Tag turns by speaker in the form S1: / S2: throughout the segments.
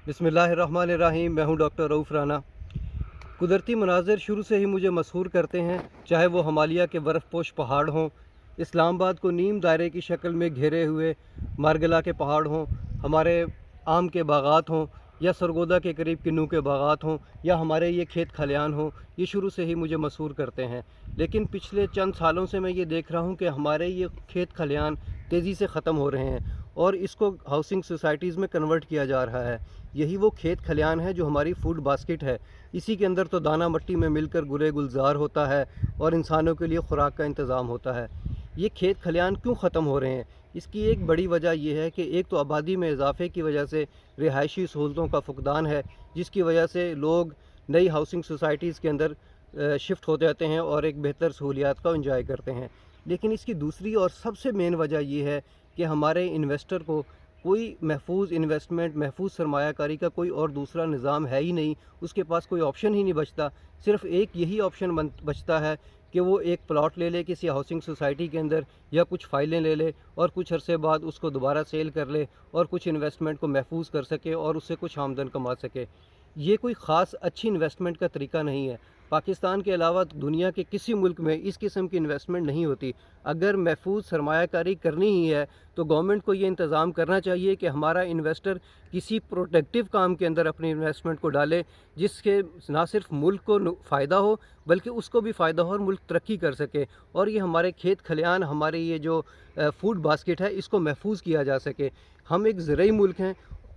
S1: बिस्मिल्लाहिर्रहमानिर्रहीम। मैं हूं डॉक्टर रऊफ़ राना। कुदरती मनाज़िर शुरू से ही मुझे मसहूर करते हैं, चाहे वो हिमालय के बर्फ़पोश पहाड़ हों, इस्लामाबाद को नीम दायरे की शक्ल में घेरे हुए मारगला के पहाड़ हों, हमारे आम के बागात हों, या सरगोदा के करीब किन्नू के बागात हों, या हमारे ये खेत खलियान हों, ये शुरू से ही मुझे मसहूर करते हैं। लेकिन पिछले चंद सालों से मैं ये देख रहा हूँ कि हमारे ये खेत खलियान तेज़ी से ख़त्म हो रहे हैं और इसको हाउसिंग सोसाइटीज़ में कन्वर्ट किया जा रहा है। यही वो खेत खलियान है जो हमारी फूड बास्केट है। इसी के अंदर तो दाना मट्टी में मिलकर गुले गुलजार होता है और इंसानों के लिए खुराक का इंतज़ाम होता है। ये खेत खलियान क्यों ख़त्म हो रहे हैं? इसकी एक बड़ी वजह यह है कि एक तो आबादी में इजाफे की वजह से रिहायशी सहूलतों का फुकदान है, जिसकी वजह से लोग नई हाउसिंग सोसाइटीज़ के अंदर शिफ्ट हो जाते हैं और एक बेहतर सहूलियात का इंजॉय करते हैं। लेकिन इसकी दूसरी और सबसे मेन वजह यह है कि हमारे इन्वेस्टर को कोई महफूज इन्वेस्टमेंट, महफूज सरमायाकारी का कोई और दूसरा निज़ाम है ही नहीं। उसके पास कोई ऑप्शन ही नहीं बचता। सिर्फ़ एक यही ऑप्शन बचता है कि वो एक प्लॉट ले ले किसी हाउसिंग सोसाइटी के अंदर, या कुछ फ़ाइलें ले ले और कुछ अरसे बाद उसको दोबारा सेल कर ले और कुछ इन्वेस्टमेंट को महफूज कर सके और उससे कुछ आमदन कमा सके। ये कोई ख़ास अच्छी इन्वेस्टमेंट का तरीका नहीं है। पाकिस्तान के अलावा दुनिया के किसी मुल्क में इस किस्म की इन्वेस्टमेंट नहीं होती। अगर महफूज सरमायाकारी करनी ही है तो गवर्नमेंट को ये इंतज़ाम करना चाहिए कि हमारा इन्वेस्टर किसी प्रोटेक्टिव काम के अंदर अपनी इन्वेस्टमेंट को डाले, जिसके ना सिर्फ मुल्क को फ़ायदा हो बल्कि उसको भी फ़ायदा हो और मुल्क तरक्की कर सके, और ये हमारे खेत खलियान, हमारे ये जो फूड बास्केट है, इसको महफूज किया जा सके। हम एक ज़रई मुल्क हैं,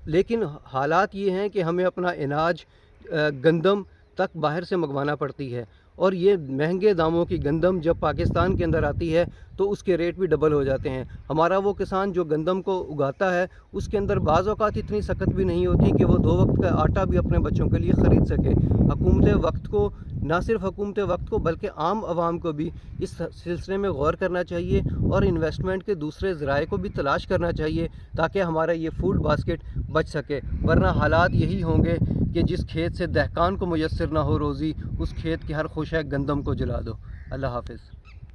S1: लेकिन हालात ये हैं कि हमें अपना अनाज, गंदम तक बाहर से मंगवाना पड़ती है, और ये महंगे दामों की गंदम जब पाकिस्तान के अंदर आती है तो उसके रेट भी डबल हो जाते हैं। हमारा वो किसान जो गंदम को उगाता है, उसके अंदर बाज़ औक़ात इतनी सख्त भी नहीं होती कि वो 2 वक्त का आटा भी अपने बच्चों के लिए ख़रीद सके। हुकूमत वक्त को, ना सिर्फ हुकूमत वक्त को बल्कि आम आवाम को भी इस सिलसिले में गौर करना चाहिए और इन्वेस्टमेंट के दूसरे ज़राए को भी तलाश करना चाहिए, ताकि हमारा ये फूड बास्केट बच सके। वरना हालात यही होंगे कि जिस खेत से दहकान को मुयस्सर ना हो रोज़ी, उस खेत की हर खुशक गंदम को जला दो। अल्लाह हाफ़िज़।